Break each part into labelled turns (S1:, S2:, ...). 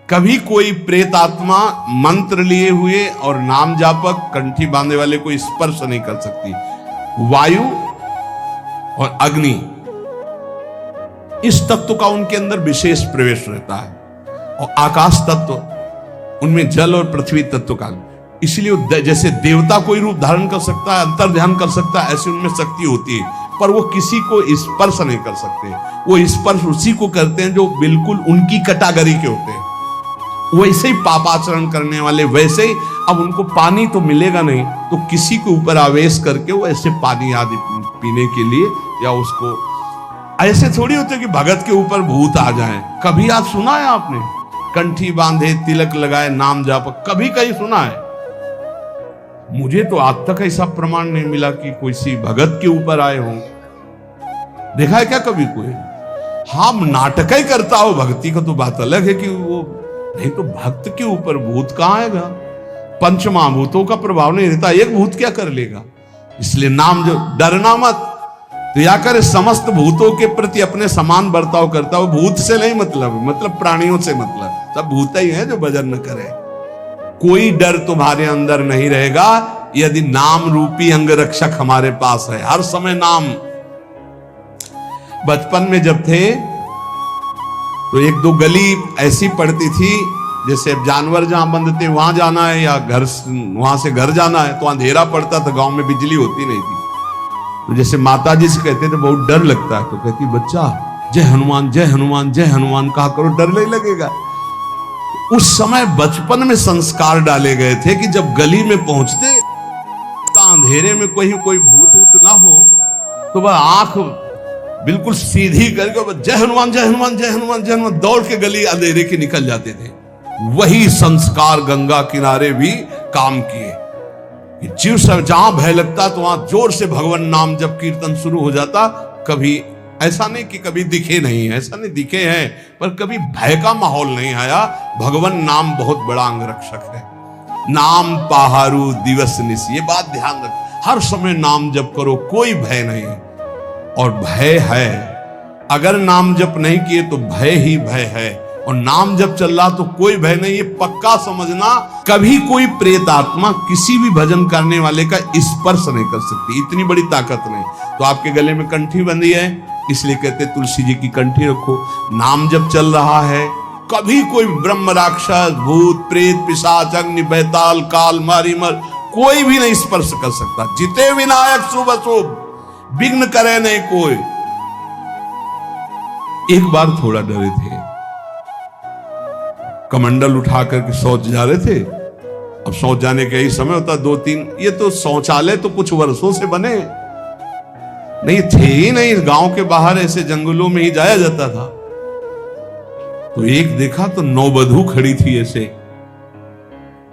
S1: कभी कोई प्रेत आत्मा मंत्र लिए हुए और नाम जापक कंठी बांधे वाले को स्पर्श नहीं कर सकती। वायु और अग्नि, इस तत्व का उनके अंदर विशेष प्रवेश रहता है, और आकाश तत्व, उनमें जल और पृथ्वी तत्व का। इसलिए जैसे देवता कोई रूप धारण कर सकता है, अंतर ध्यान कर सकता है, ऐसी उनमें शक्ति होती है, पर वो किसी को स्पर्श नहीं कर सकते। वो स्पर्श उसी को करते हैं जो बिल्कुल उनकी कैटेगरी के होते हैं। वैसे ही पापाचरण करने वाले, वैसे ही अब उनको पानी तो मिलेगा नहीं, तो किसी के ऊपर आवेश करके वो ऐसे पानी आदि पीने के लिए, या उसको ऐसे थोड़ी होते कि भगत के ऊपर भूत आ जाए। कभी आज सुना है आपने? कंठी बांधे, तिलक लगाए, नाम जाप, कभी कहीं सुना है? मुझे तो आज तक ऐसा प्रमाण नहीं मिला कि कोई सी भगत के ऊपर आए हों। देखा है क्या कभी कोई? हाँ, नाटक ही करता हो भक्ति का तो बात अलग है कि वो, नहीं तो भक्त के ऊपर भूत कहां आएगा? पंचमहाभूतों का प्रभाव नहीं रहता, एक भूत क्या कर लेगा? इसलिए नाम जो, डरना मत। तो या करे समस्त भूतों के प्रति अपने समान बर्ताव करता हो। भूत से नहीं मतलब प्राणियों से मतलब, सब भूत ही है जो भजन न करे। कोई डर तुम्हारे अंदर नहीं रहेगा यदि नाम रूपी अंग रक्षक हमारे पास है। हर समय नाम। बचपन में जब थे तो एक दो गली ऐसी पड़ती थी, जैसे जानवर जहां बंद थे वहां जाना है, या घर वहां से घर जाना है, तो अंधेरा पड़ता था, गांव में बिजली होती नहीं थी। तो जैसे माता जी से कहते थे बहुत डर लगता है, तो कहती बच्चा जय हनुमान जय हनुमान जय हनुमान कहा करो, डर नहीं लगेगा। उस समय बचपन में संस्कार डाले गए थे कि जब गली में पहुंचते तो अंधेरे में कोई भूत वूत ना हो, तो वह आंख बिल्कुल सीधी करके जय हनुमान जय हनुमान जय हनुमान जय हनुमान दौड़ के गली अंधेरे के निकल जाते थे। वही संस्कार गंगा किनारे भी काम किए। जीव सब जहां भय लगता तो वहां जोर से भगवान नाम जब कीर्तन शुरू हो जाता। कभी ऐसा नहीं कि कभी दिखे नहीं, ऐसा नहीं, दिखे हैं, पर कभी भय का माहौल नहीं आया। भगवान नाम बहुत बड़ा अंग रक्षक है। नाम पहारू दिवस निश, ये बात ध्यान रख। हर समय नाम जप करो, कोई भय नहीं। और भय है, अगर नाम जप नहीं किए तो भय ही भय है, और नाम जप चल रहा तो कोई भय नहीं। ये पक्का समझना, कभी कोई प्रेत आत्मा किसी भी भजन करने वाले का स्पर्श नहीं कर सकती, इतनी बड़ी ताकत नहीं। तो आपके गले में कंठी बंधी है, इसलिए कहते तुलसी जी की कंठी रखो। नाम जब चल रहा है, कभी कोई ब्रह्म राक्षस भूत प्रेत पिशाच अग्नि बैताल काल मारीमर कोई भी नहीं स्पर्श कर सकता। जिते विनायक शुभ अशुभ विघ्न करे नहीं कोई। एक बार थोड़ा डरे थे, कमंडल उठा करके शौच जा रहे थे। अब शौच जाने का यही समय होता, 2-3, ये तो शौचालय तो कुछ वर्षों से बने नहीं थे ही नहीं, गांव के बाहर ऐसे जंगलों में ही जाया जाता था। तो एक देखा तो नौवधू खड़ी थी, ऐसे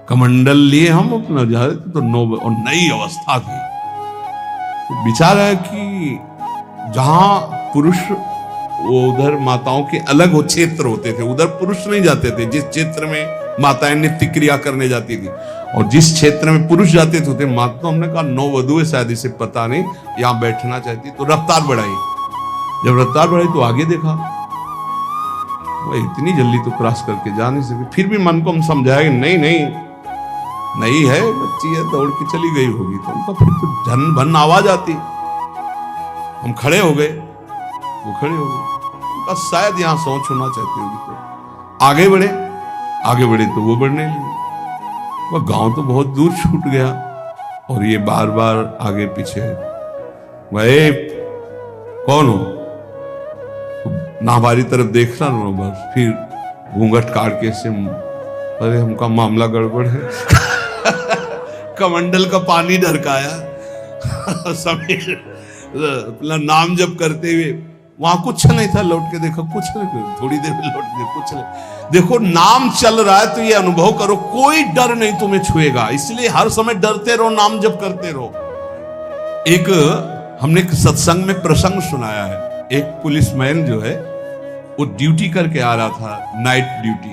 S1: कमंडल लिए हम अपना जा रहे थे, तो और नई अवस्था थी। तो विचार है कि जहां पुरुष, वो उधर माताओं के अलग वो क्षेत्र होते थे, उधर पुरुष नहीं जाते थे। जिस क्षेत्र में माताएं नित्य क्रिया करने जाती थी और जिस क्षेत्र में पुरुष जाते थे माता, तो हमने कहा नौवधू है शायद, इसे पता नहीं यहां बैठना चाहती, तो रफ्तार बढ़ाई। जब रफ्तार बढ़ाई तो आगे देखा वो इतनी जल्दी तो क्रॉस करके जा नहीं सके। फिर भी मन को हम समझाया नहीं नहीं नहीं है, बच्ची है, दौड़ के चली गई होगी। तो उनका फिर तो झन भन आवाज आती। हम खड़े हो गए, वो खड़े हो गए, उनका शायद यहां सोच होना चाहती होगी। तो आगे बढ़े तो वो बढ़ने लगे। वह गांव तो बहुत दूर छूट गया, और ये बार बार आगे पीछे। वह कौन हो? ना हमारी तरफ देखना ना, बस फिर घूंघट काट के से, अरे हमका मामला गड़बड़ है। कमंडल का पानी ढरकाया समीर अपना नाम जप करते हुए। वहां कुछ नहीं था, लौट के देखो कुछ नहीं, थोड़ी देर में लौट के कुछ नहीं। देखो नाम चल रहा है तो ये अनुभव करो, कोई डर नहीं तुम्हें छुएगा। इसलिए हर समय डरते रहो, नाम जप करते रहो। हमने एक सत्संग में प्रसंग सुनाया है। एक पुलिसमैन जो है वो ड्यूटी करके आ रहा था, नाइट ड्यूटी।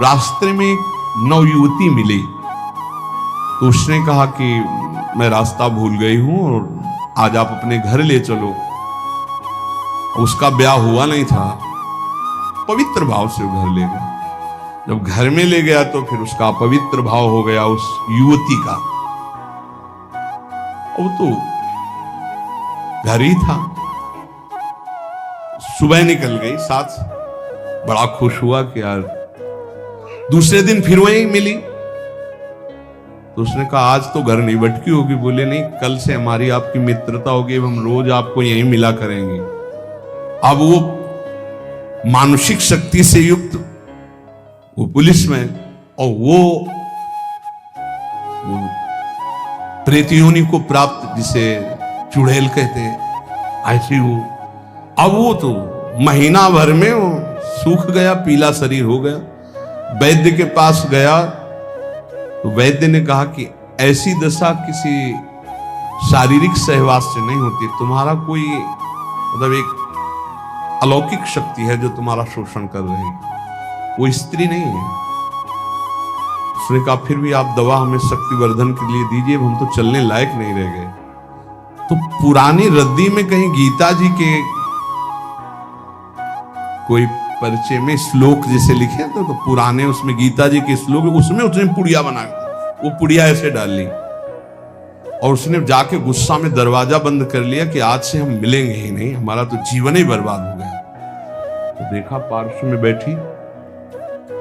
S1: रास्ते में एक नवयुवती मिली, तो उसने कहा कि मैं रास्ता भूल गई हूं और आज आप अपने घर ले चलो। उसका ब्याह हुआ नहीं था, पवित्र भाव से घर ले गए। जब घर में ले गया तो फिर उसका अपवित्र भाव हो गया उस युवती का। वो तो घर ही था। सुबह निकल गई साथ, बड़ा खुश हुआ कि यार। दूसरे दिन फिर वहीं मिली तो उसने कहा आज तो घर नहीं भटकी होगी। बोले नहीं, कल से हमारी आपकी मित्रता होगी, हम रोज आपको यहीं मिला करेंगे। अब वो मानसिक शक्ति से युक्त, वो पुलिस में, और वो प्रेत योनि को प्राप्त, जिसे चुड़ैल कहते हैं, ऐसी वो। अब वो तो महीना भर में वो सूख गया, पीला शरीर हो गया। वैद्य के पास गया तो वैद्य ने कहा कि ऐसी दशा किसी शारीरिक सहवास से नहीं होती, तुम्हारा कोई मतलब एक अलौकिक शक्ति है जो तुम्हारा शोषण कर रही है, वो स्त्री नहीं है। उसने कहा फिर भी आप दवा हमें शक्तिवर्धन के लिए दीजिए, हम तो चलने लायक नहीं रह गए। तो पुरानी रद्दी में कहीं गीता जी के कोई परिचय में श्लोक जैसे लिखे तो पुराने उसमें गीता जी के श्लोक, उसमें उसने पुड़िया बना, वो पुड़िया ऐसे डाल ली और उसने जाके गुस्सा में दरवाजा बंद कर लिया कि आज से हम मिलेंगे ही नहीं, हमारा तो जीवन ही बर्बाद हो गया। तो देखा पार्श्व में बैठी,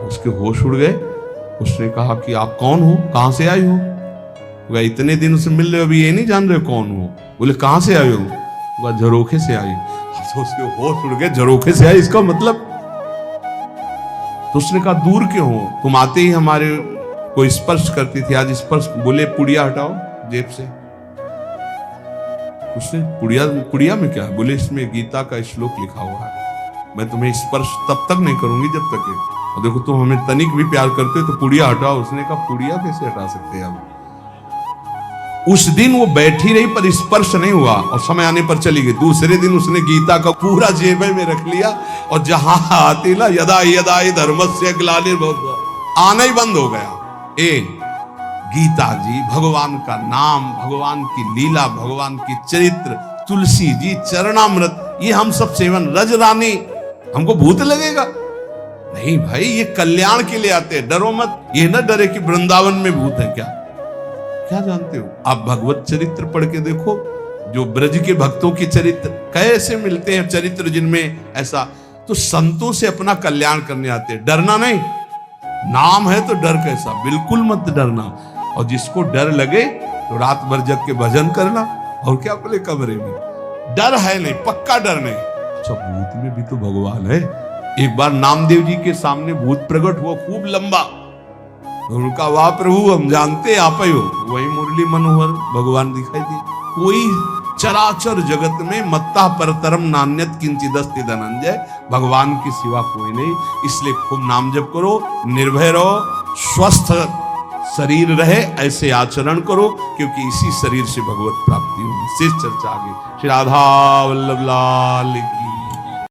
S1: उसके होश उड़ गए। उसने कहा कि आप कौन हो, कहां से आई हो? वह इतने दिन उससे मिल रहे हो, अभी ये नहीं जान रहे कौन हो? बोले कहां से आए हो? वह झरोखे से आई। तो उसके होश उड़ गए, झरोखे से आई इसका मतलब। तो उसने कहा दूर क्यों हो, तुम आते ही हमारे को स्पर्श करती थी, आज स्पर्श। बोले पुड़िया हटाओ जेब से। उसने पुड़िया में क्या? बोले इसमें गीता का श्लोक लिखा हुआ है, मैं तुम्हें स्पर्श तब तक नहीं करूंगी जब तक है, और देखो तुम हमें तनिक भी प्यार करते हो तो पुड़िया हटाओ। उसने कहा पुड़िया कैसे हटा सकते हैं अब? उस दिन वो बैठी रही पर स्पर्श नहीं हुआ और समय आने पर चली गई। दूसरे दिन उसने गीता का पूरा जेब में रख लिया और जहां आती ना यदा यदा धर्मस्य ग्लानिर्भवति, आना ही बंद हो गया। गीता जी, भगवान का नाम, भगवान की लीला, भगवान की चरित्र, तुलसी जी चरणामृत, ये हम सब सेवन, रज रानी, हमको भूत लगेगा? नहीं भाई, ये कल्याण के लिए आते हैं, डरो मत। ये ना डरे कि वृंदावन में भूत है। क्या जानते हो आप? भगवत चरित्र पढ़ के देखो, जो ब्रज के भक्तों के चरित्र कैसे मिलते हैं, चरित्र जिनमें ऐसा। तो संतों से अपना कल्याण करने आते हैं, डरना नहीं। नाम है तो डर कैसा? बिल्कुल मत डरना। और जिसको डर लगे तो रात भर जग के भजन करना, और क्या बोले कमरे में। डर है नहीं, पक्का डर नहीं। अच्छा, भूत में भी तो भगवान है। एक बार नामदेव जी के सामने भूत प्रकट हुआ, खूब लंबा। उनका वाह प्रभु, हम जानते आप ही हो। वही मुरली मनोहर भगवान दिखाई दिए। कोई चराचर जगत में मत्ता परतरम नान्यत किंचिदस्ति धनंजय, भगवान की सिवा कोई नहीं। इसलिए खूब नाम जप करो, निर्भय रहो, स्वस्थ शरीर रहे, ऐसे आचरण करो, क्योंकि इसी शरीर से भगवत प्राप्ति होगी। शेष चर्चा आगे। श्री राधा वल्लभ लाल की।